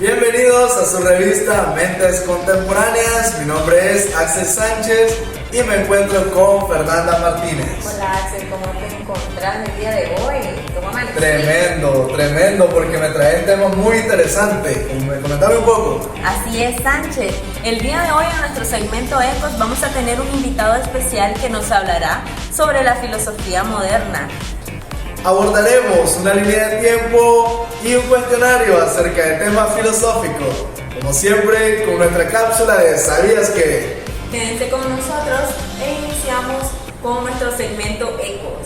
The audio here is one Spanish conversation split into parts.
Bienvenidos a su revista Mentes Contemporáneas. Mi nombre es Axel Sánchez y me encuentro con Fernanda Martínez. Hola Axel, ¿cómo te encontrás el día de hoy? ¿Cómo amaneciste? Tremendo, porque me traen temas muy interesantes. Comentame un poco. Así es, Sánchez. El día de hoy en nuestro segmento Ecos vamos a tener un invitado especial que nos hablará sobre la filosofía moderna. Abordaremos una línea de tiempo y un cuestionario acerca de temas filosóficos. Como siempre, con nuestra cápsula de ¿Sabías qué? Quédense con nosotros e iniciamos con nuestro segmento Ecos.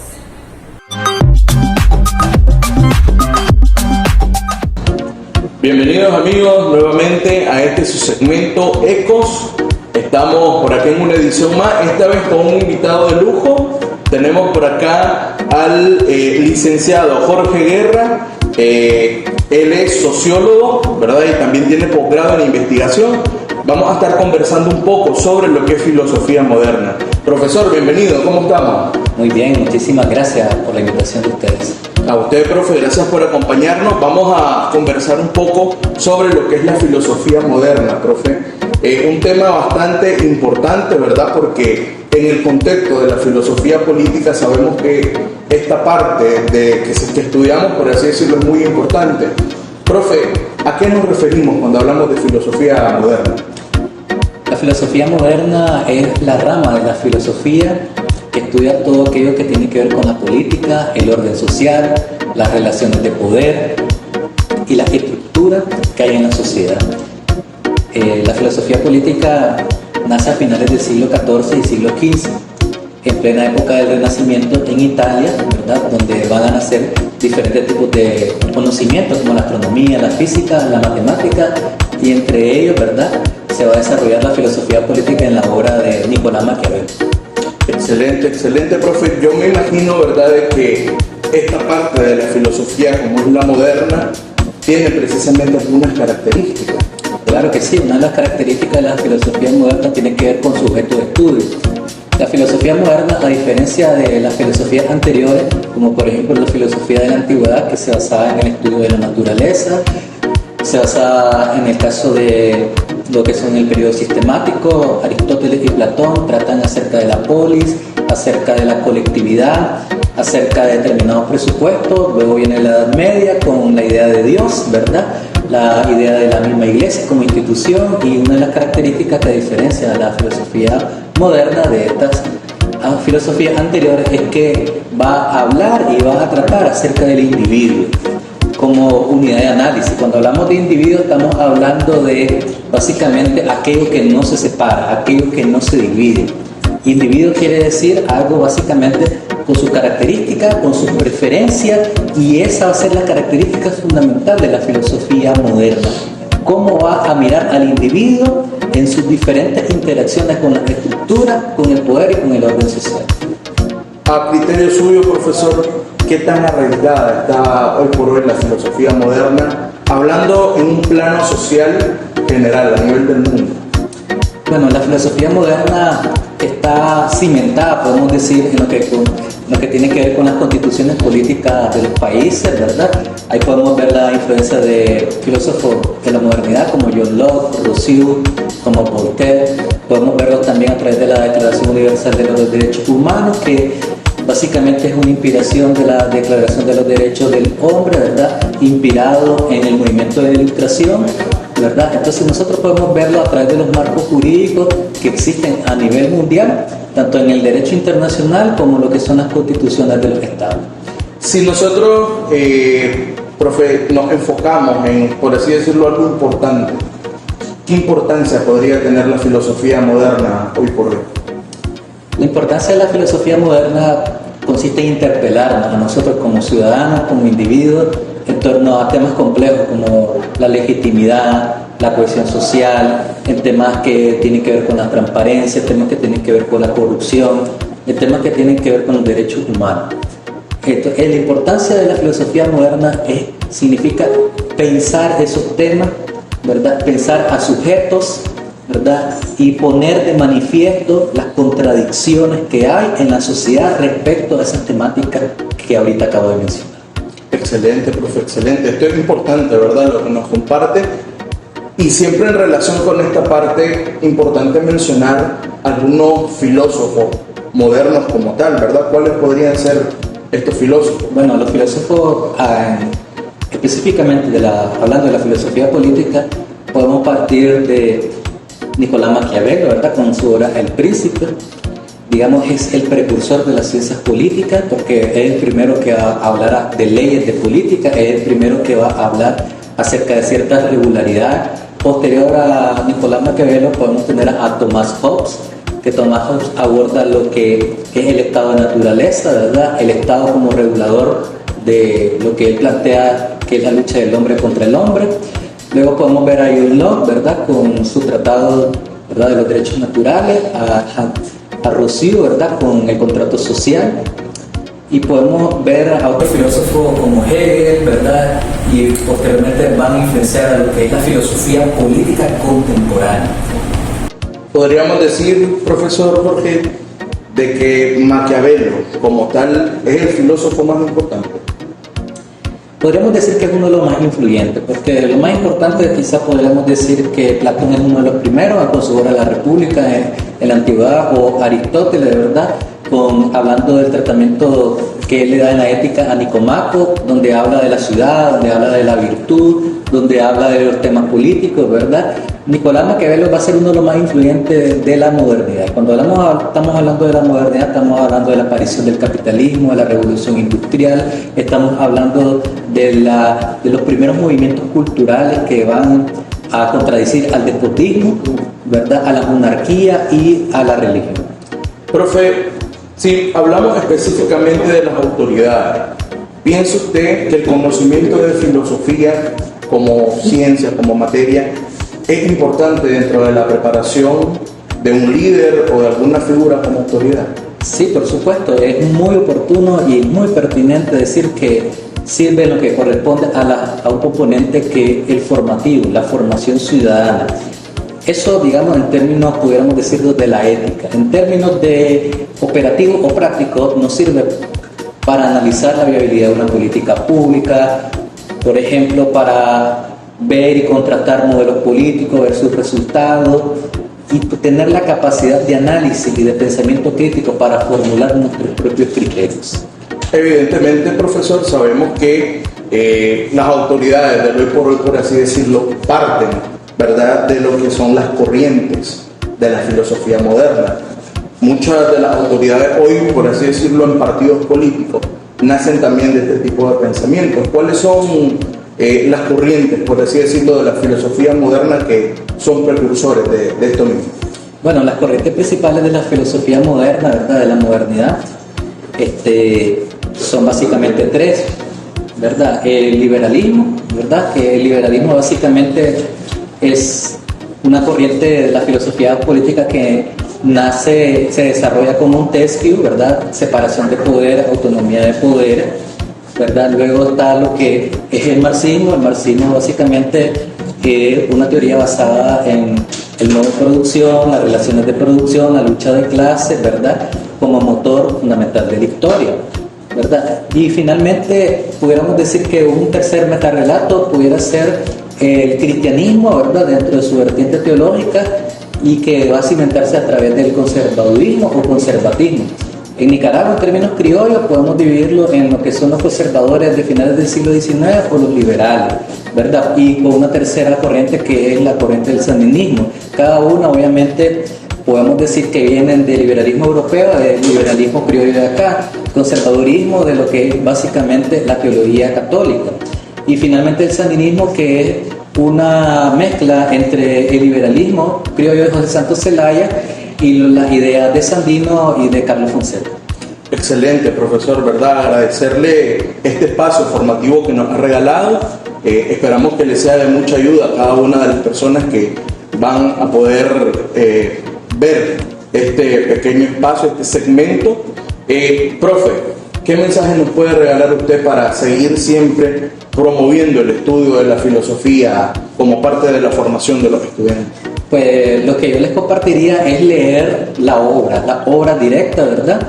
Bienvenidos amigos nuevamente a este su segmento Ecos. Estamos por acá en una edición más, esta vez con un invitado de lujo. Tenemos por acá al licenciado Jorge Guerra. Él es sociólogo, ¿verdad? Y también tiene posgrado en investigación. Vamos a estar conversando un poco sobre lo que es filosofía moderna. Profesor, bienvenido, ¿cómo estamos? Muy bien, muchísimas gracias por la invitación de ustedes. A usted, profe, gracias por acompañarnos. Vamos a conversar un poco sobre lo que es la filosofía moderna, profe. Un tema bastante importante, ¿verdad? Porque en el contexto de la filosofía política sabemos que esta parte que estudiamos, por así decirlo, es muy importante. Profe, ¿a qué nos referimos cuando hablamos de filosofía moderna? La filosofía moderna es la rama de la filosofía que estudia todo aquello que tiene que ver con la política, el orden social, las relaciones de poder y la estructura que hay en la sociedad. La filosofía política nace a finales del siglo XIV y siglo XV, en plena época del Renacimiento en Italia, ¿verdad? Donde van a nacer diferentes tipos de conocimientos como la astronomía, la física, la matemática, y entre ellos, ¿verdad?, se va a desarrollar la filosofía política en la obra de Nicolás Maquiavelo. Excelente, profe. Yo me imagino, ¿verdad?, de que esta parte de la filosofía, como es la moderna, tiene precisamente algunas características. Claro que sí, una de las características de la filosofía moderna tiene que ver con su objeto de estudio. La filosofía moderna, a diferencia de las filosofías anteriores, como por ejemplo la filosofía de la antigüedad, que se basaba en el estudio de la naturaleza, se basa en el caso de lo que son el periodo sistemático. Aristóteles y Platón tratan acerca de la polis, acerca de la colectividad, acerca de determinados presupuestos. Luego viene la Edad Media con la idea de Dios, ¿verdad?, la idea de la misma iglesia como institución, y una de las características que diferencia a la filosofía moderna de estas filosofías anteriores es que va a hablar y va a tratar acerca del individuo como unidad de análisis. Cuando hablamos de individuo estamos hablando de básicamente aquello que no se separa, aquello que no se divide. Individuo quiere decir algo básicamente con sus características, con sus preferencias, y esa va a ser la característica fundamental de la filosofía moderna. Cómo va a mirar al individuo en sus diferentes interacciones con la estructura, con el poder y con el orden social. A criterio suyo, profesor, ¿qué tan arraigada está hoy por hoy la filosofía moderna, hablando en un plano social general, a nivel del mundo? Bueno, la filosofía moderna está cimentada, podemos decir, en lo que tiene que ver con las constituciones políticas de los países, ¿verdad? Ahí podemos ver la influencia de filósofos de la modernidad como John Locke, Rousseau, como Voltaire. Podemos verlo también a través de la Declaración Universal de los Derechos Humanos, que básicamente es una inspiración de la Declaración de los Derechos del Hombre, ¿verdad?, inspirado en el movimiento de la Ilustración, ¿verdad? Entonces nosotros podemos verlo a través de los marcos jurídicos que existen a nivel mundial, tanto en el derecho internacional como lo que son las constituciones de los estados. Si nosotros, profe, nos enfocamos en, por así decirlo, algo importante, ¿qué importancia podría tener la filosofía moderna hoy por hoy? La importancia de la filosofía moderna consiste en interpelarnos a nosotros como ciudadanos, como individuos, en torno a temas complejos como la legitimidad, la cohesión social, en temas que tienen que ver con la transparencia, temas que tienen que ver con la corrupción, en temas que tienen que ver con los derechos humanos. La importancia de la filosofía moderna significa pensar esos temas, ¿verdad?, pensar a sujetos, ¿verdad?, y poner de manifiesto las contradicciones que hay en la sociedad respecto a esas temáticas que ahorita acabo de mencionar. Excelente, profe, excelente. Esto es importante, ¿verdad?, lo que nos comparte, Y siempre en relación con esta parte, importante mencionar algunos filósofos modernos como tal, ¿verdad? ¿Cuáles podrían ser estos filósofos? Bueno, los filósofos, específicamente hablando de la filosofía política, podemos partir de Nicolás Maquiavelo, ¿verdad? Con su obra El Príncipe. Digamos, es el precursor de las ciencias políticas, porque es el primero que va a hablar de leyes de política, es el primero que va a hablar acerca de ciertas regularidades. Posterior a Nicolás Maquiavelo podemos tener a Thomas Hobbes, que Thomas Hobbes aborda lo que es el estado de naturaleza, ¿verdad? El estado como regulador de lo que él plantea que es la lucha del hombre contra el hombre. Luego podemos ver a John Locke, ¿verdad? Con su tratado, ¿verdad?, de los derechos naturales, a Rousseau, ¿verdad?, con el contrato social. Y podemos ver a otros filósofos como Hegel, ¿verdad?, y posteriormente van a influenciar a lo que es la filosofía política contemporánea. Podríamos decir, profesor Jorge, de que Maquiavelo como tal es el filósofo más importante. Podríamos decir que es uno de los más influyentes, porque lo más importante quizás podríamos decir que Platón es uno de los primeros con su obra La República en la antigüedad, o Aristóteles, de verdad, hablando del tratamiento que él le da en la ética a Nicomaco, donde habla de la ciudad, donde habla de la virtud, donde habla de los temas políticos, ¿verdad? Nicolás Maquiavelo va a ser uno de los más influyentes de la modernidad. Cuando estamos hablando de la modernidad, estamos hablando de la aparición del capitalismo, de la revolución industrial, estamos hablando de los primeros movimientos culturales que van a contradecir al despotismo, ¿verdad?, a la monarquía y a la religión. Profe, si hablamos específicamente de las autoridades, ¿piensa usted que el conocimiento de filosofía como ciencia, como materia, es importante dentro de la preparación de un líder o de alguna figura como autoridad? Sí, por supuesto, es muy oportuno y muy pertinente decir que sirve en lo que corresponde a un componente que es el formativo, la formación ciudadana. Eso, digamos, en términos, pudiéramos decirlo, de la ética. En términos de operativo o práctico, nos sirve para analizar la viabilidad de una política pública, por ejemplo, para ver y contrastar modelos políticos, ver sus resultados y tener la capacidad de análisis y de pensamiento crítico para formular nuestros propios criterios. Evidentemente, profesor, sabemos que las autoridades del hoy por así decirlo, parten, ¿verdad?, de lo que son las corrientes de la filosofía moderna. Muchas de las autoridades hoy, por así decirlo, en partidos políticos, nacen también de este tipo de pensamientos. ¿Cuáles son las corrientes, por así decirlo, de la filosofía moderna que son precursores de esto mismo? Bueno, las corrientes principales de la filosofía moderna, ¿verdad?, de la modernidad, son básicamente tres, ¿verdad? El liberalismo, ¿verdad?, que el liberalismo básicamente es una corriente de la filosofía política que se desarrolla como un Montesquieu, ¿verdad?, separación de poder, autonomía de poder, ¿verdad? Luego está lo que es el marxismo básicamente es una teoría basada en el modo de producción, las relaciones de producción, la lucha de clases, ¿verdad?, como motor fundamental de la historia, ¿verdad? Y finalmente pudiéramos decir que un tercer metarrelato pudiera ser el cristianismo, ¿verdad?, dentro de su vertiente teológica, y que va a cimentarse a través del conservadurismo o conservatismo. En Nicaragua, en términos criollos, podemos dividirlo en lo que son los conservadores de finales del siglo XIX o los liberales, ¿verdad? Y con una tercera corriente que es la corriente del sandinismo. Cada una, obviamente, podemos decir que vienen del liberalismo europeo, del liberalismo criollo de acá, conservadurismo de lo que es básicamente la teología católica. Y finalmente el sandinismo, que es una mezcla entre el liberalismo criollo de José Santos Zelaya y las ideas de Sandino y de Carlos Fonseca. Excelente, profesor, ¿verdad? Agradecerle este espacio formativo que nos ha regalado. Esperamos que le sea de mucha ayuda a cada una de las personas que van a poder ver este pequeño espacio, este segmento. Profe, ¿qué mensaje nos puede regalar usted para seguir siempre promoviendo el estudio de la filosofía como parte de la formación de los estudiantes? Pues lo que yo les compartiría es leer la obra directa, ¿verdad?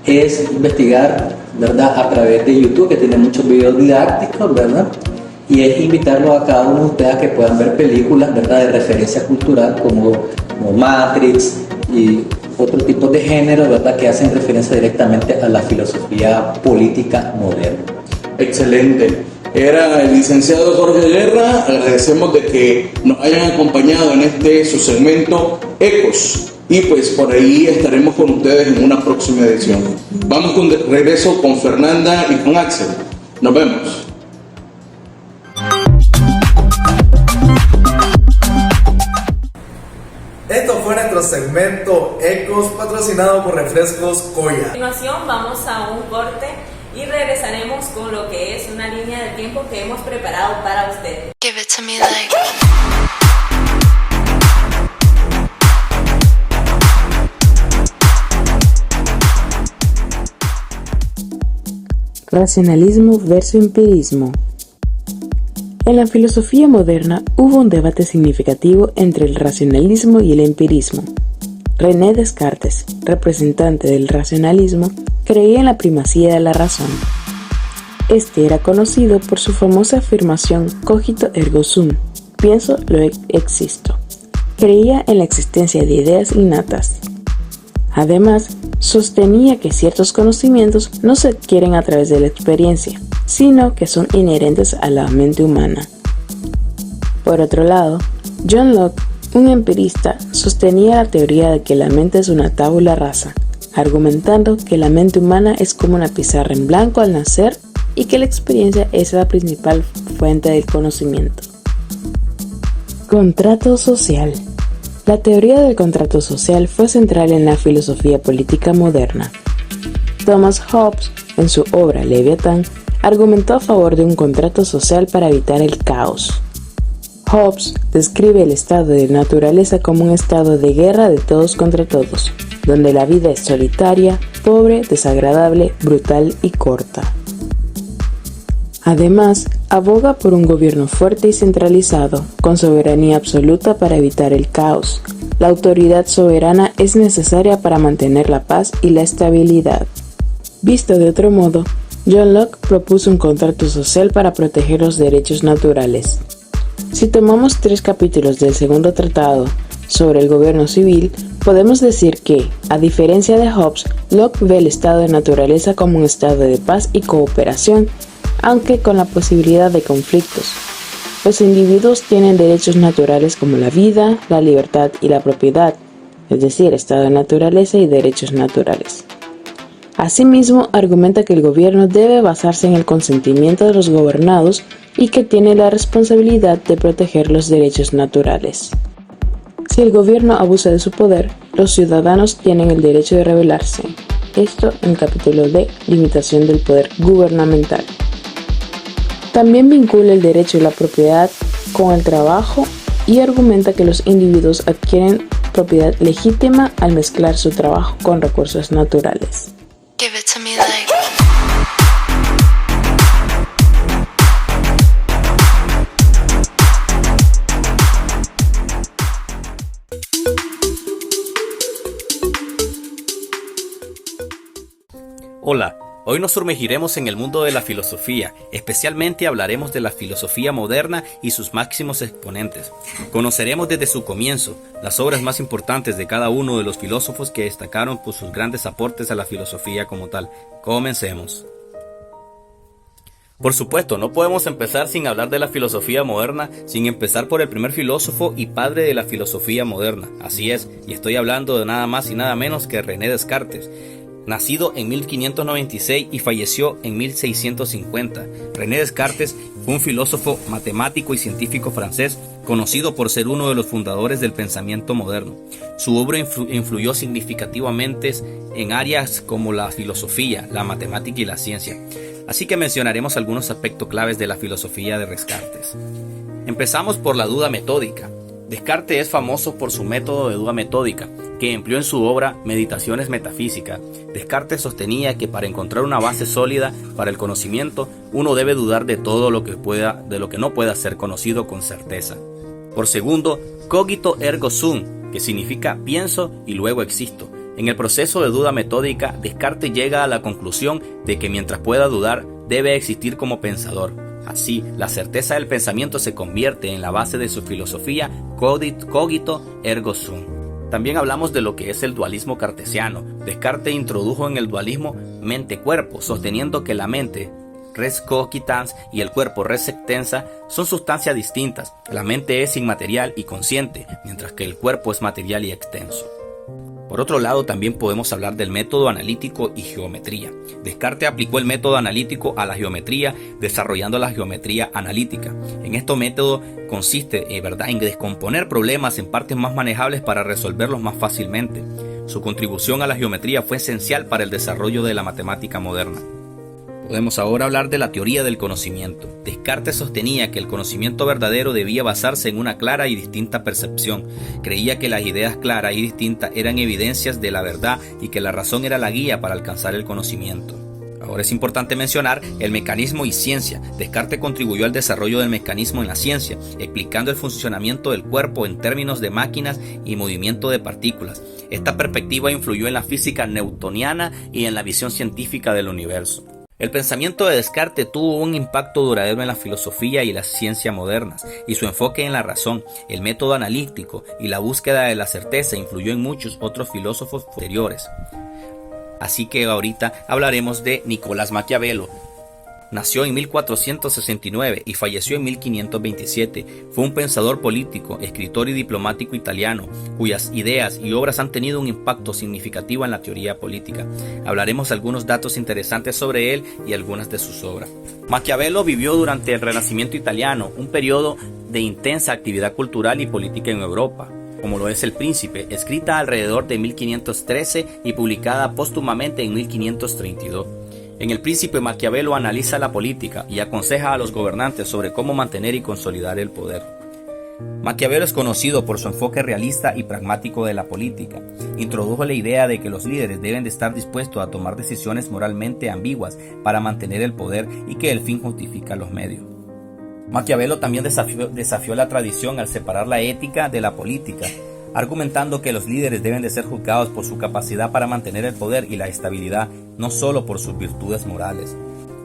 Es investigar, ¿verdad?, a través de YouTube, que tiene muchos videos didácticos, ¿verdad? y es invitarlos a cada uno de ustedes a que puedan ver películas, ¿verdad?, de referencia cultural como Matrix y otro tipo de género, ¿verdad?, que hacen referencia directamente a la filosofía política moderna. Excelente. Era el licenciado Jorge Guerra. Agradecemos de que nos hayan acompañado en este su segmento Ecos. Y pues por ahí estaremos con ustedes en una próxima edición. Vamos con regreso con Fernanda y con Axel. Nos vemos. Esto fue nuestro segmento Ecos, patrocinado por Refrescos A Coya. continuación vamos a un corte y regresaremos con lo que es una línea de tiempo que hemos preparado para ustedes. Give it to me like. Racionalismo versus empirismo. En la filosofía moderna hubo un debate significativo entre el racionalismo y el empirismo. René Descartes, representante del racionalismo, creía en la primacía de la razón. Este era conocido por su famosa afirmación cogito ergo sum, pienso, luego existo. Creía en la existencia de ideas innatas. Además, sostenía que ciertos conocimientos no se adquieren a través de la experiencia, sino que son inherentes a la mente humana. Por otro lado, John Locke, un empirista, sostenía la teoría de que la mente es una tabula rasa, argumentando que la mente humana es como una pizarra en blanco al nacer y que la experiencia es la principal fuente del conocimiento. Contrato social. La teoría del contrato social fue central en la filosofía política moderna. Thomas Hobbes, en su obra Leviatán, argumentó a favor de un contrato social para evitar el caos. Hobbes describe el estado de naturaleza como un estado de guerra de todos contra todos, donde la vida es solitaria, pobre, desagradable, brutal y corta. Además, aboga por un gobierno fuerte y centralizado, con soberanía absoluta para evitar el caos. La autoridad soberana es necesaria para mantener la paz y la estabilidad. Visto de otro modo, John Locke propuso un contrato social para proteger los derechos naturales. Si tomamos 3 capítulos del segundo tratado sobre el gobierno civil, podemos decir que, a diferencia de Hobbes, Locke ve el estado de naturaleza como un estado de paz y cooperación, aunque con la posibilidad de conflictos. Los individuos tienen derechos naturales como la vida, la libertad y la propiedad, es decir, estado de naturaleza y derechos naturales. Asimismo, argumenta que el gobierno debe basarse en el consentimiento de los gobernados y que tiene la responsabilidad de proteger los derechos naturales. Si el gobierno abusa de su poder, los ciudadanos tienen el derecho de rebelarse. Esto en el capítulo D, limitación del poder gubernamental. También vincula el derecho a la propiedad con el trabajo y argumenta que los individuos adquieren propiedad legítima al mezclar su trabajo con recursos naturales. Give it to me like. Hola, hoy nos sumergiremos en el mundo de la filosofía, especialmente hablaremos de la filosofía moderna y sus máximos exponentes. Conoceremos desde su comienzo las obras más importantes de cada uno de los filósofos que destacaron por sus grandes aportes a la filosofía como tal. Comencemos. Por supuesto, no podemos empezar sin hablar de la filosofía moderna, sin empezar por el primer filósofo y padre de la filosofía moderna. Así es, y estoy hablando de nada más y nada menos que René Descartes. Nacido en 1596 y falleció en 1650, René Descartes fue un filósofo, matemático y científico francés, conocido por ser uno de los fundadores del pensamiento moderno. Su obra influyó significativamente en áreas como la filosofía, la matemática y la ciencia. Así que mencionaremos algunos aspectos claves de la filosofía de Descartes. Empezamos por la duda metódica. Descartes es famoso por su método de duda metódica, que empleó en su obra Meditaciones Metafísicas. Descartes sostenía que para encontrar una base sólida para el conocimiento, uno debe dudar de todo lo que no pueda ser conocido con certeza. Por segundo, cogito ergo sum, que significa pienso y luego existo. En el proceso de duda metódica, Descartes llega a la conclusión de que mientras pueda dudar, debe existir como pensador. Así, la certeza del pensamiento se convierte en la base de su filosofía cogito ergo sum. También hablamos de lo que es el dualismo cartesiano. Descartes introdujo en el dualismo mente-cuerpo, sosteniendo que la mente, res cogitans, y el cuerpo, res sectensa, son sustancias distintas. La mente es inmaterial y consciente, mientras que el cuerpo es material y extenso. Por otro lado, también podemos hablar del método analítico y geometría. Descartes aplicó el método analítico a la geometría, desarrollando la geometría analítica. En este método consiste, en descomponer problemas en partes más manejables para resolverlos más fácilmente. Su contribución a la geometría fue esencial para el desarrollo de la matemática moderna. Podemos ahora hablar de la teoría del conocimiento. Descartes sostenía que el conocimiento verdadero debía basarse en una clara y distinta percepción. Creía que las ideas claras y distintas eran evidencias de la verdad y que la razón era la guía para alcanzar el conocimiento. Ahora es importante mencionar el mecanismo y ciencia. Descartes contribuyó al desarrollo del mecanismo en la ciencia, explicando el funcionamiento del cuerpo en términos de máquinas y movimiento de partículas. Esta perspectiva influyó en la física newtoniana y en la visión científica del universo. El pensamiento de Descartes tuvo un impacto duradero en la filosofía y la ciencia modernas, y su enfoque en la razón, el método analítico y la búsqueda de la certeza influyó en muchos otros filósofos posteriores. Así que ahorita hablaremos de Nicolás Maquiavelo. Nació en 1469 y falleció en 1527. Fue un pensador político, escritor y diplomático italiano, cuyas ideas y obras han tenido un impacto significativo en la teoría política. Hablaremos algunos datos interesantes sobre él y algunas de sus obras. Maquiavelo vivió durante el Renacimiento italiano, un periodo de intensa actividad cultural y política en Europa, como lo es El Príncipe, escrita alrededor de 1513 y publicada póstumamente en 1532. En El Príncipe, Maquiavelo analiza la política y aconseja a los gobernantes sobre cómo mantener y consolidar el poder. Maquiavelo es conocido por su enfoque realista y pragmático de la política. Introdujo la idea de que los líderes deben de estar dispuestos a tomar decisiones moralmente ambiguas para mantener el poder y que el fin justifica los medios. Maquiavelo también desafió la tradición al separar la ética de la política, argumentando que los líderes deben de ser juzgados por su capacidad para mantener el poder y la estabilidad, no solo por sus virtudes morales.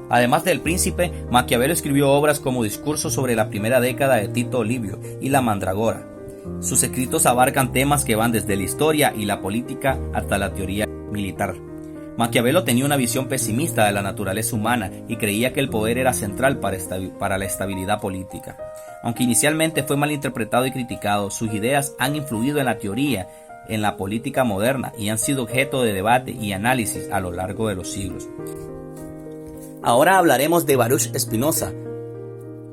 Además del Príncipe, Maquiavelo escribió obras como Discurso sobre la primera década de Tito Livio y La Mandragora. Sus escritos abarcan temas que van desde la historia y la política hasta la teoría militar. Maquiavelo tenía una visión pesimista de la naturaleza humana y creía que el poder era central para la estabilidad política. Aunque inicialmente fue malinterpretado y criticado, sus ideas han influido en la teoría, en la política moderna y han sido objeto de debate y análisis a lo largo de los siglos. Ahora hablaremos de Baruch Spinoza,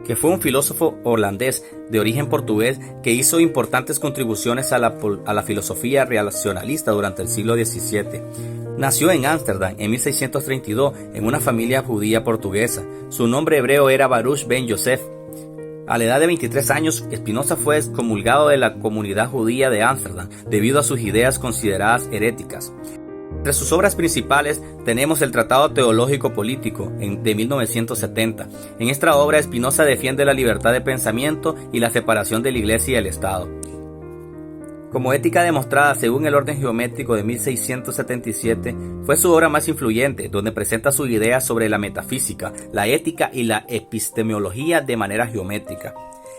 que fue un filósofo holandés de origen portugués que hizo importantes contribuciones a la filosofía racionalista durante el siglo XVII. Nació en Ámsterdam en 1632 en una familia judía portuguesa. Su nombre hebreo era Baruch ben Yosef. A la edad de 23 años, Spinoza fue excomulgado de la comunidad judía de Ámsterdam debido a sus ideas consideradas heréticas. Entre sus obras principales tenemos el Tratado Teológico Político de 1970. En esta obra Spinoza defiende la libertad de pensamiento y la separación de la Iglesia y el Estado. Como ética demostrada según el orden geométrico de 1677, fue su obra más influyente, donde presenta sus ideas sobre la metafísica, la ética y la epistemología de manera geométrica.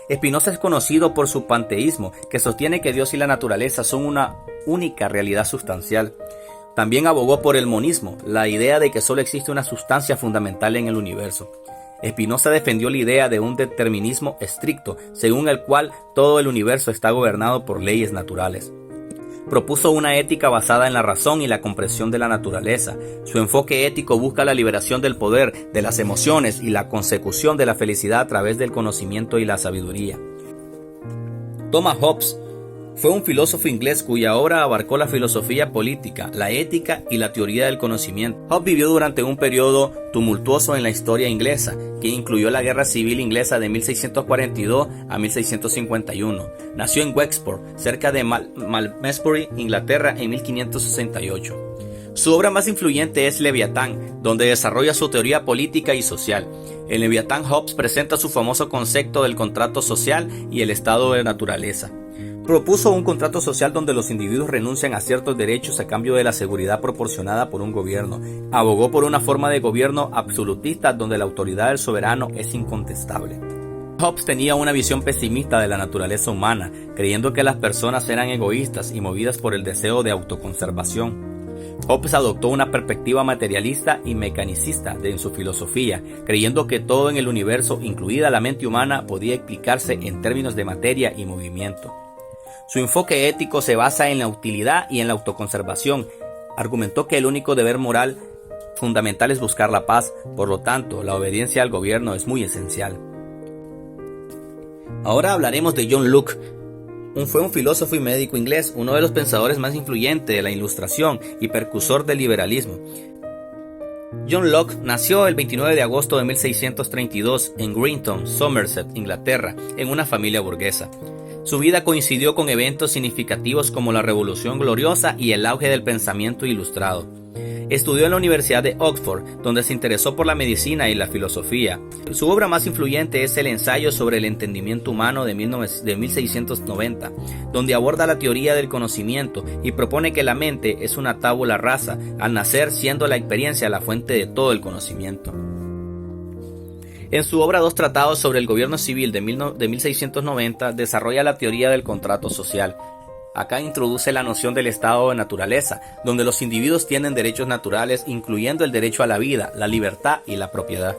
Spinoza es conocido por su panteísmo, que sostiene que Dios y la naturaleza son una única realidad sustancial. También abogó por el monismo, la idea de que solo existe una sustancia fundamental en el universo. Spinoza defendió la idea de un determinismo estricto, según el cual todo el universo está gobernado por leyes naturales. Propuso una ética basada en la razón y la comprensión de la naturaleza. Su enfoque ético busca la liberación del poder, de las emociones y la consecución de la felicidad a través del conocimiento y la sabiduría. Thomas Hobbes fue un filósofo inglés cuya obra abarcó la filosofía política, la ética y la teoría del conocimiento. Hobbes vivió durante un periodo tumultuoso en la historia inglesa, que incluyó la Guerra Civil Inglesa de 1642 a 1651. Nació en Wexford, cerca de Malmesbury, Inglaterra, en 1568. Su obra más influyente es Leviatán, donde desarrolla su teoría política y social. En Leviatán, Hobbes presenta su famoso concepto del contrato social y el estado de naturaleza. Propuso un contrato social donde los individuos renuncian a ciertos derechos a cambio de la seguridad proporcionada por un gobierno. Abogó por una forma de gobierno absolutista donde la autoridad del soberano es incontestable. Hobbes tenía una visión pesimista de la naturaleza humana, creyendo que las personas eran egoístas y movidas por el deseo de autoconservación. Hobbes adoptó una perspectiva materialista y mecanicista en su filosofía, creyendo que todo en el universo, incluida la mente humana, podía explicarse en términos de materia y movimiento. Su enfoque ético se basa en la utilidad y en la autoconservación. Argumentó que el único deber moral fundamental es buscar la paz, por lo tanto, la obediencia al gobierno es muy esencial. Ahora hablaremos de John Locke. Fue un filósofo y médico inglés, uno de los pensadores más influyentes de la Ilustración y precursor del liberalismo. John Locke nació el 29 de agosto de 1632 en Greenton, Somerset, Inglaterra, en una familia burguesa. Su vida coincidió con eventos significativos como la Revolución Gloriosa y el auge del pensamiento ilustrado. Estudió en la Universidad de Oxford, donde se interesó por la medicina y la filosofía. Su obra más influyente es el Ensayo sobre el entendimiento humano de 1690, donde aborda la teoría del conocimiento y propone que la mente es una tabula rasa, al nacer siendo la experiencia la fuente de todo el conocimiento. En su obra Dos tratados sobre el gobierno civil de 1690 desarrolla la teoría del contrato social. Acá introduce la noción del estado de naturaleza, donde los individuos tienen derechos naturales, incluyendo el derecho a la vida, la libertad y la propiedad.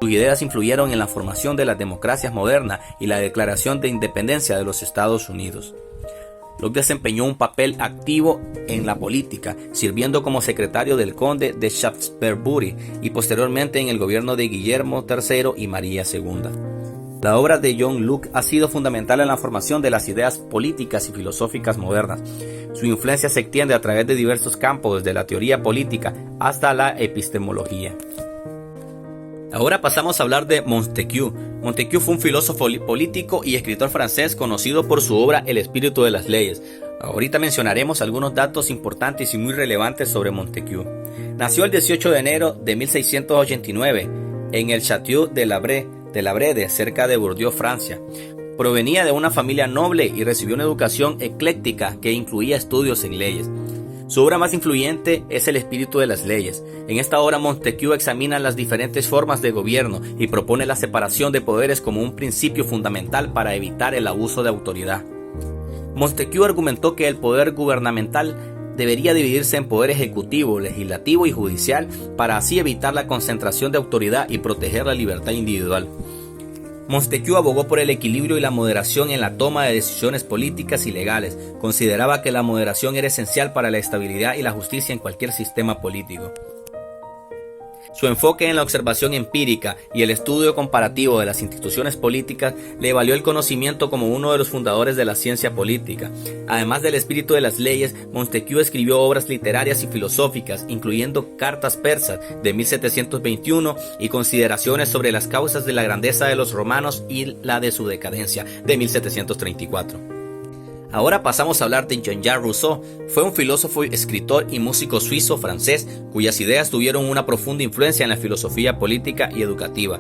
Sus ideas influyeron en la formación de las democracias modernas y la Declaración de Independencia de los Estados Unidos. Locke desempeñó un papel activo en la política, sirviendo como secretario del conde de Shaftesbury y posteriormente en el gobierno de Guillermo III y María II. La obra de John Locke ha sido fundamental en la formación de las ideas políticas y filosóficas modernas. Su influencia se extiende a través de diversos campos, desde la teoría política hasta la epistemología. Ahora pasamos a hablar de Montesquieu. Montesquieu fue un filósofo político y escritor francés conocido por su obra El espíritu de las leyes. Ahorita mencionaremos algunos datos importantes y muy relevantes sobre Montesquieu. Nació el 18 de enero de 1689 en el Château de la Brede, cerca de Bordeaux, Francia. Provenía de una familia noble y recibió una educación ecléctica que incluía estudios en leyes. Su obra más influyente es El espíritu de las leyes. En esta obra Montesquieu examina las diferentes formas de gobierno y propone la separación de poderes como un principio fundamental para evitar el abuso de autoridad. Montesquieu argumentó que el poder gubernamental debería dividirse en poder ejecutivo, legislativo y judicial para así evitar la concentración de autoridad y proteger la libertad individual. Montesquieu abogó por el equilibrio y la moderación en la toma de decisiones políticas y legales. Consideraba que la moderación era esencial para la estabilidad y la justicia en cualquier sistema político. Su enfoque en la observación empírica y el estudio comparativo de las instituciones políticas le valió el conocimiento como uno de los fundadores de la ciencia política. Además del espíritu de las leyes, Montesquieu escribió obras literarias y filosóficas, incluyendo Cartas persas de 1721 y Consideraciones sobre las causas de la grandeza de los romanos y la de su decadencia de 1734. Ahora pasamos a hablar de Jean-Jacques Rousseau. Fue un filósofo, escritor y músico suizo-francés cuyas ideas tuvieron una profunda influencia en la filosofía política y educativa.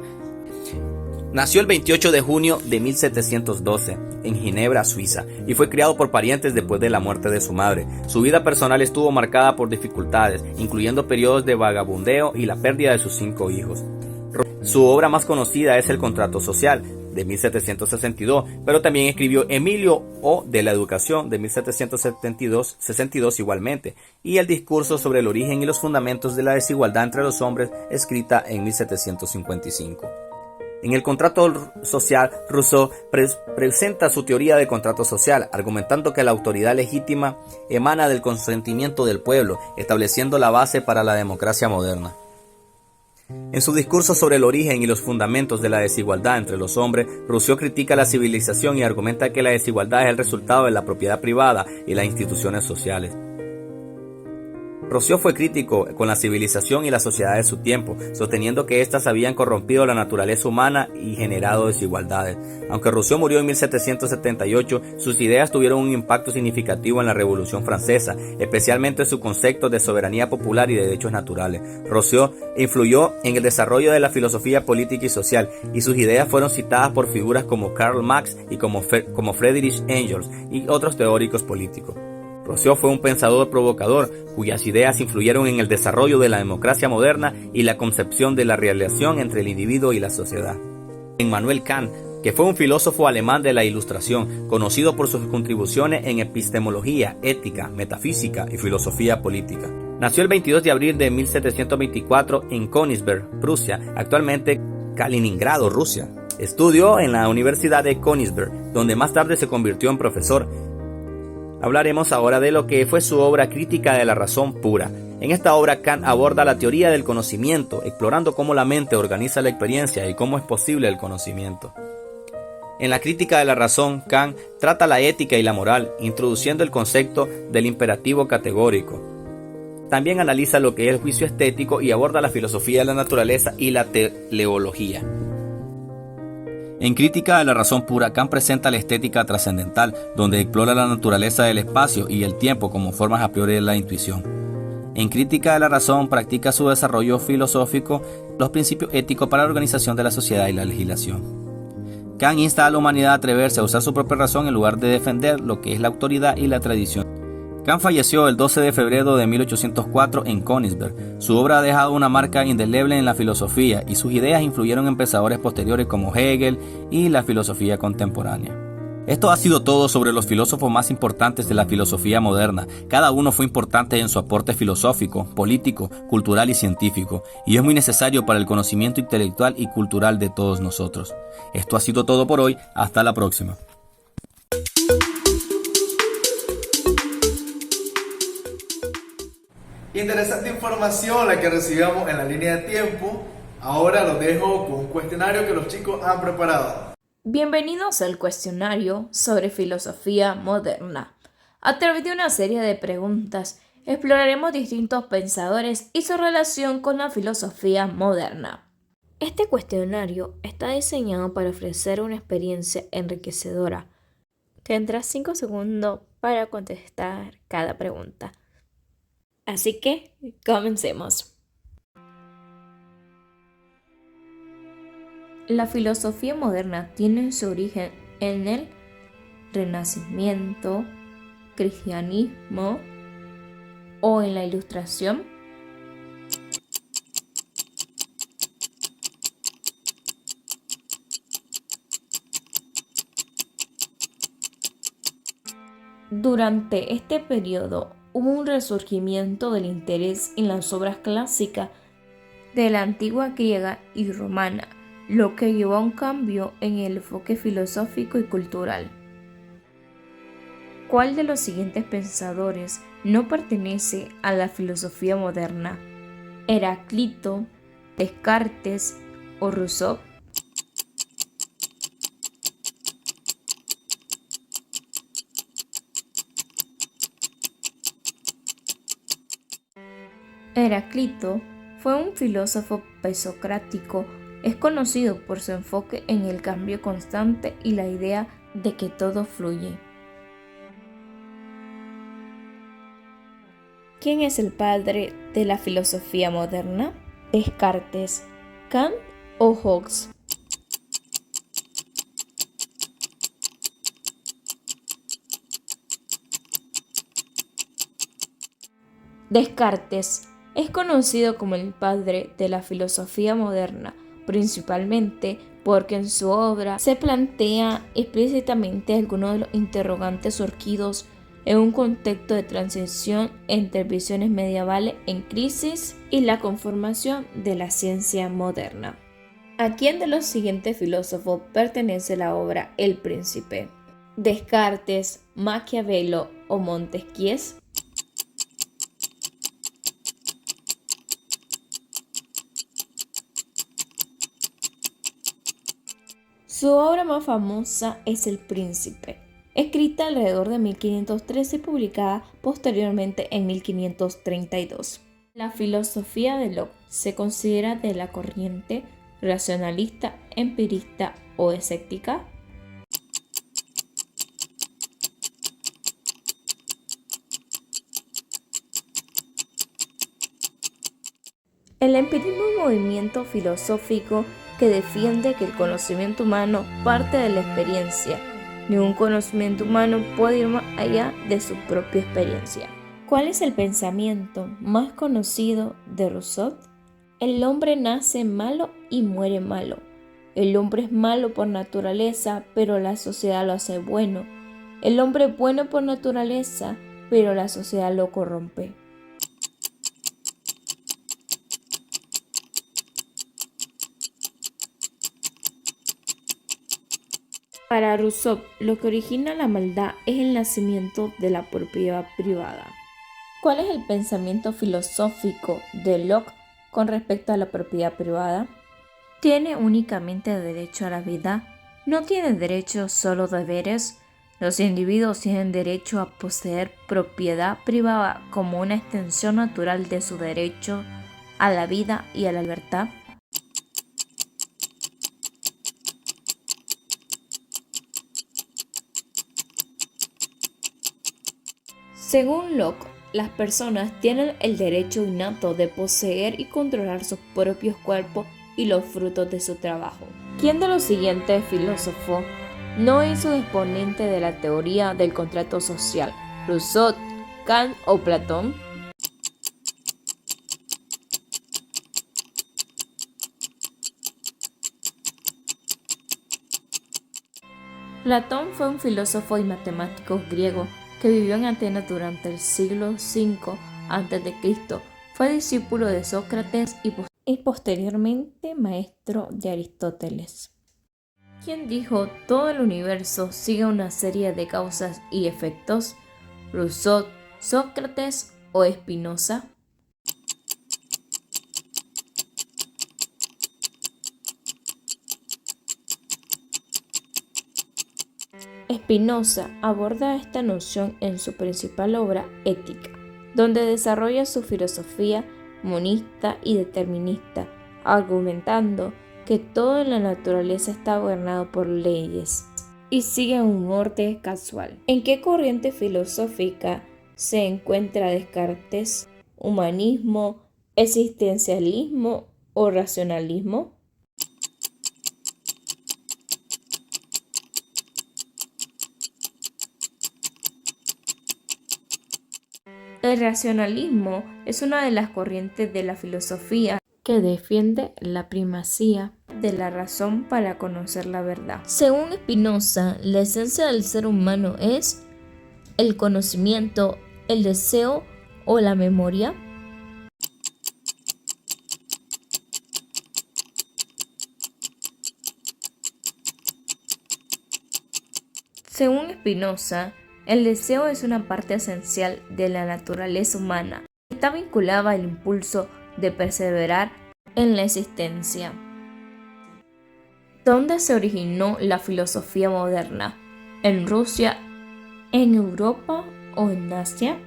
Nació el 28 de junio de 1712 en Ginebra, Suiza, y fue criado por parientes después de la muerte de su madre. Su vida personal estuvo marcada por dificultades, incluyendo periodos de vagabundeo y la pérdida de sus 5 hijos. Su obra más conocida es El contrato social, de 1762, pero también escribió Emilio O de la educación de 1762 igualmente, y El discurso sobre el origen y los fundamentos de la desigualdad entre los hombres, escrita en 1755. En El contrato social, Rousseau presenta su teoría del contrato social, argumentando que la autoridad legítima emana del consentimiento del pueblo, estableciendo la base para la democracia moderna. En su discurso sobre el origen y los fundamentos de la desigualdad entre los hombres, Rousseau critica la civilización y argumenta que la desigualdad es el resultado de la propiedad privada y las instituciones sociales. Rousseau fue crítico con la civilización y la sociedad de su tiempo, sosteniendo que éstas habían corrompido la naturaleza humana y generado desigualdades. Aunque Rousseau murió en 1778, sus ideas tuvieron un impacto significativo en la Revolución Francesa, especialmente su concepto de soberanía popular y de derechos naturales. Rousseau influyó en el desarrollo de la filosofía política y social, y sus ideas fueron citadas por figuras como Karl Marx y como Friedrich Engels y otros teóricos políticos. Rousseau fue un pensador provocador, cuyas ideas influyeron en el desarrollo de la democracia moderna y la concepción de la relación entre el individuo y la sociedad. Immanuel Kant, que fue un filósofo alemán de la Ilustración, conocido por sus contribuciones en epistemología, ética, metafísica y filosofía política. Nació el 22 de abril de 1724 en Königsberg, Prusia, actualmente Kaliningrado, Rusia. Estudió en la Universidad de Königsberg, donde más tarde se convirtió en profesor. Hablaremos ahora de lo que fue su obra Crítica de la razón pura. En esta obra Kant aborda la teoría del conocimiento, explorando cómo la mente organiza la experiencia y cómo es posible el conocimiento. En la Crítica de la razón, Kant trata la ética y la moral, introduciendo el concepto del imperativo categórico. También analiza lo que es el juicio estético y aborda la filosofía de la naturaleza y la teleología. En Crítica de la razón pura, Kant presenta la estética trascendental, donde explora la naturaleza del espacio y el tiempo como formas a priori de la intuición. En Crítica de la razón practica su desarrollo filosófico, los principios éticos para la organización de la sociedad y la legislación. Kant insta a la humanidad a atreverse a usar su propia razón en lugar de defender lo que es la autoridad y la tradición. Kant falleció el 12 de febrero de 1804 en Königsberg. Su obra ha dejado una marca indeleble en la filosofía y sus ideas influyeron en pensadores posteriores como Hegel y la filosofía contemporánea. Esto ha sido todo sobre los filósofos más importantes de la filosofía moderna. Cada uno fue importante en su aporte filosófico, político, cultural y científico, y es muy necesario para el conocimiento intelectual y cultural de todos nosotros. Esto ha sido todo por hoy. Hasta la próxima. Interesante información la que recibimos en la línea de tiempo. Ahora los dejo con un cuestionario que los chicos han preparado. Bienvenidos al cuestionario sobre filosofía moderna. A través de una serie de preguntas, exploraremos distintos pensadores y su relación con la filosofía moderna. Este cuestionario está diseñado para ofrecer una experiencia enriquecedora. Tendrás 5 segundos para contestar cada pregunta. Así que, comencemos. La filosofía moderna tiene su origen en el Renacimiento, cristianismo o en la Ilustración. Durante este periodo hubo un resurgimiento del interés en las obras clásicas de la antigua griega y romana, lo que llevó a un cambio en el enfoque filosófico y cultural. ¿Cuál de los siguientes pensadores no pertenece a la filosofía moderna? ¿Heráclito, Descartes o Rousseau? Heráclito fue un filósofo presocrático. Es conocido por su enfoque en el cambio constante y la idea de que todo fluye. ¿Quién es el padre de la filosofía moderna? ¿Descartes, Kant o Hobbes? Descartes es conocido como el padre de la filosofía moderna, principalmente porque en su obra se plantea explícitamente algunos de los interrogantes surgidos en un contexto de transición entre visiones medievales en crisis y la conformación de la ciencia moderna. ¿A quién de los siguientes filósofos pertenece la obra El Príncipe? ¿Descartes, Maquiavelo o Montesquieu? Su obra más famosa es El Príncipe. escrita alrededor de 1513 y publicada posteriormente en 1532. La filosofía de Locke se considera de la corriente racionalista, empirista o escéptica. El empirismo es un movimiento filosófico que defiende que el conocimiento humano parte de la experiencia. Ningún conocimiento humano puede ir más allá de su propia experiencia. ¿Cuál es el pensamiento más conocido de Rousseau? El hombre nace malo y muere malo. El hombre es malo por naturaleza, pero la sociedad lo hace bueno. El hombre es bueno por naturaleza, pero la sociedad lo corrompe. Para Rousseau, lo que origina la maldad es el nacimiento de la propiedad privada. ¿Cuál es el pensamiento filosófico de Locke con respecto a la propiedad privada? Tiene únicamente derecho a la vida, no tiene derecho solo deberes. Los individuos tienen derecho a poseer propiedad privada como una extensión natural de su derecho a la vida y a la libertad. Según Locke, las personas tienen el derecho innato de poseer y controlar sus propios cuerpos y los frutos de su trabajo. ¿Quién de los siguientes filósofos no es un exponente de la teoría del contrato social? ¿Rousseau, Kant o Platón? Platón fue un filósofo y matemático griego que vivió en Atenas durante el siglo V a.C. Fue discípulo de Sócrates y posteriormente maestro de Aristóteles. ¿Quién dijo todo el universo sigue una serie de causas y efectos? ¿Rousseau, Sócrates o Spinoza? Spinoza aborda esta noción en su principal obra, Ética, donde desarrolla su filosofía monista y determinista, argumentando que todo en la naturaleza está gobernado por leyes y sigue un orden casual. ¿En qué corriente filosófica se encuentra Descartes? ¿Humanismo, existencialismo o racionalismo? El racionalismo es una de las corrientes de la filosofía que defiende la primacía de la razón para conocer la verdad. Según Spinoza, la esencia del ser humano es el conocimiento, el deseo o la memoria. Según Spinoza, el deseo es una parte esencial de la naturaleza humana. Está vinculada al impulso de perseverar en la existencia. ¿Dónde se originó la filosofía moderna? ¿En Rusia, en Europa o en Asia?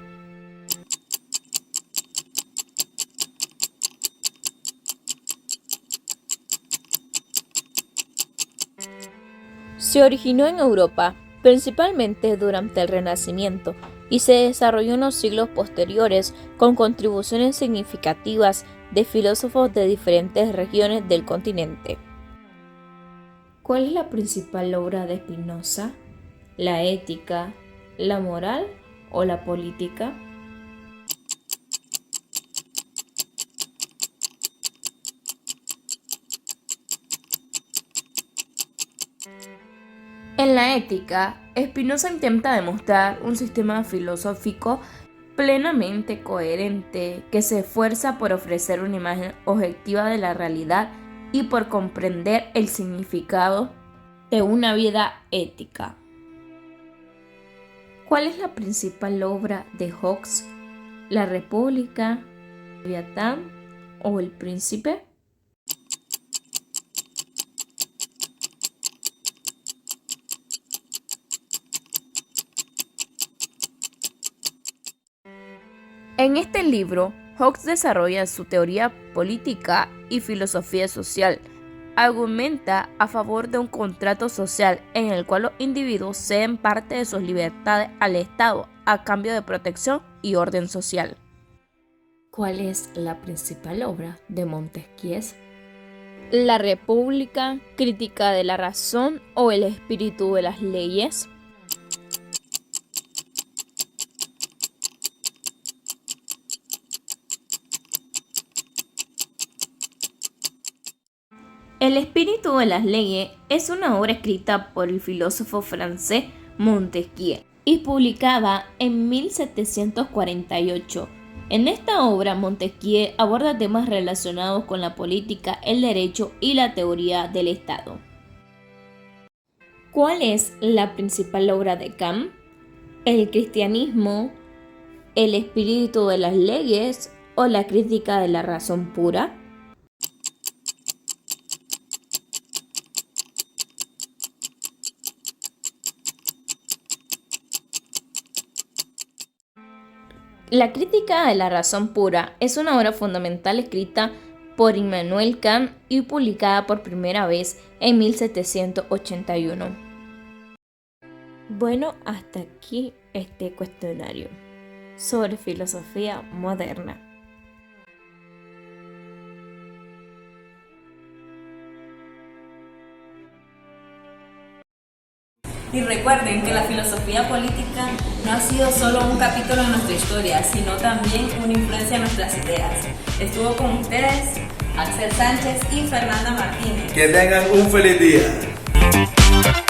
Se originó en Europa, principalmente durante el Renacimiento, y se desarrolló en los siglos posteriores con contribuciones significativas de filósofos de diferentes regiones del continente. ¿Cuál es la principal obra de Spinoza? ¿La ética, la moral o la política? En la ética, Spinoza intenta demostrar un sistema filosófico plenamente coherente que se esfuerza por ofrecer una imagen objetiva de la realidad y por comprender el significado de una vida ética. ¿Cuál es la principal obra de Hobbes? ¿La República, Leviatán o El Príncipe? En este libro, Hobbes desarrolla su teoría política y filosofía social. Argumenta a favor de un contrato social en el cual los individuos ceden parte de sus libertades al Estado a cambio de protección y orden social. ¿Cuál es la principal obra de Montesquieu? La República, Crítica de la Razón o El Espíritu de las Leyes. El Espíritu de las Leyes es una obra escrita por el filósofo francés Montesquieu y publicada en 1748. En esta obra, Montesquieu aborda temas relacionados con la política, el derecho y la teoría del Estado. ¿Cuál es la principal obra de Kant? ¿El cristianismo, el espíritu de las leyes o la crítica de la razón pura? La crítica de la razón pura es una obra fundamental escrita por Immanuel Kant y publicada por primera vez en 1781. Bueno, hasta aquí este cuestionario sobre filosofía moderna. Y recuerden que la filosofía política no ha sido solo un capítulo de nuestra historia, sino también una influencia en nuestras ideas. Estuvo con ustedes Axel Sánchez y Fernanda Martínez. Que tengan un feliz día.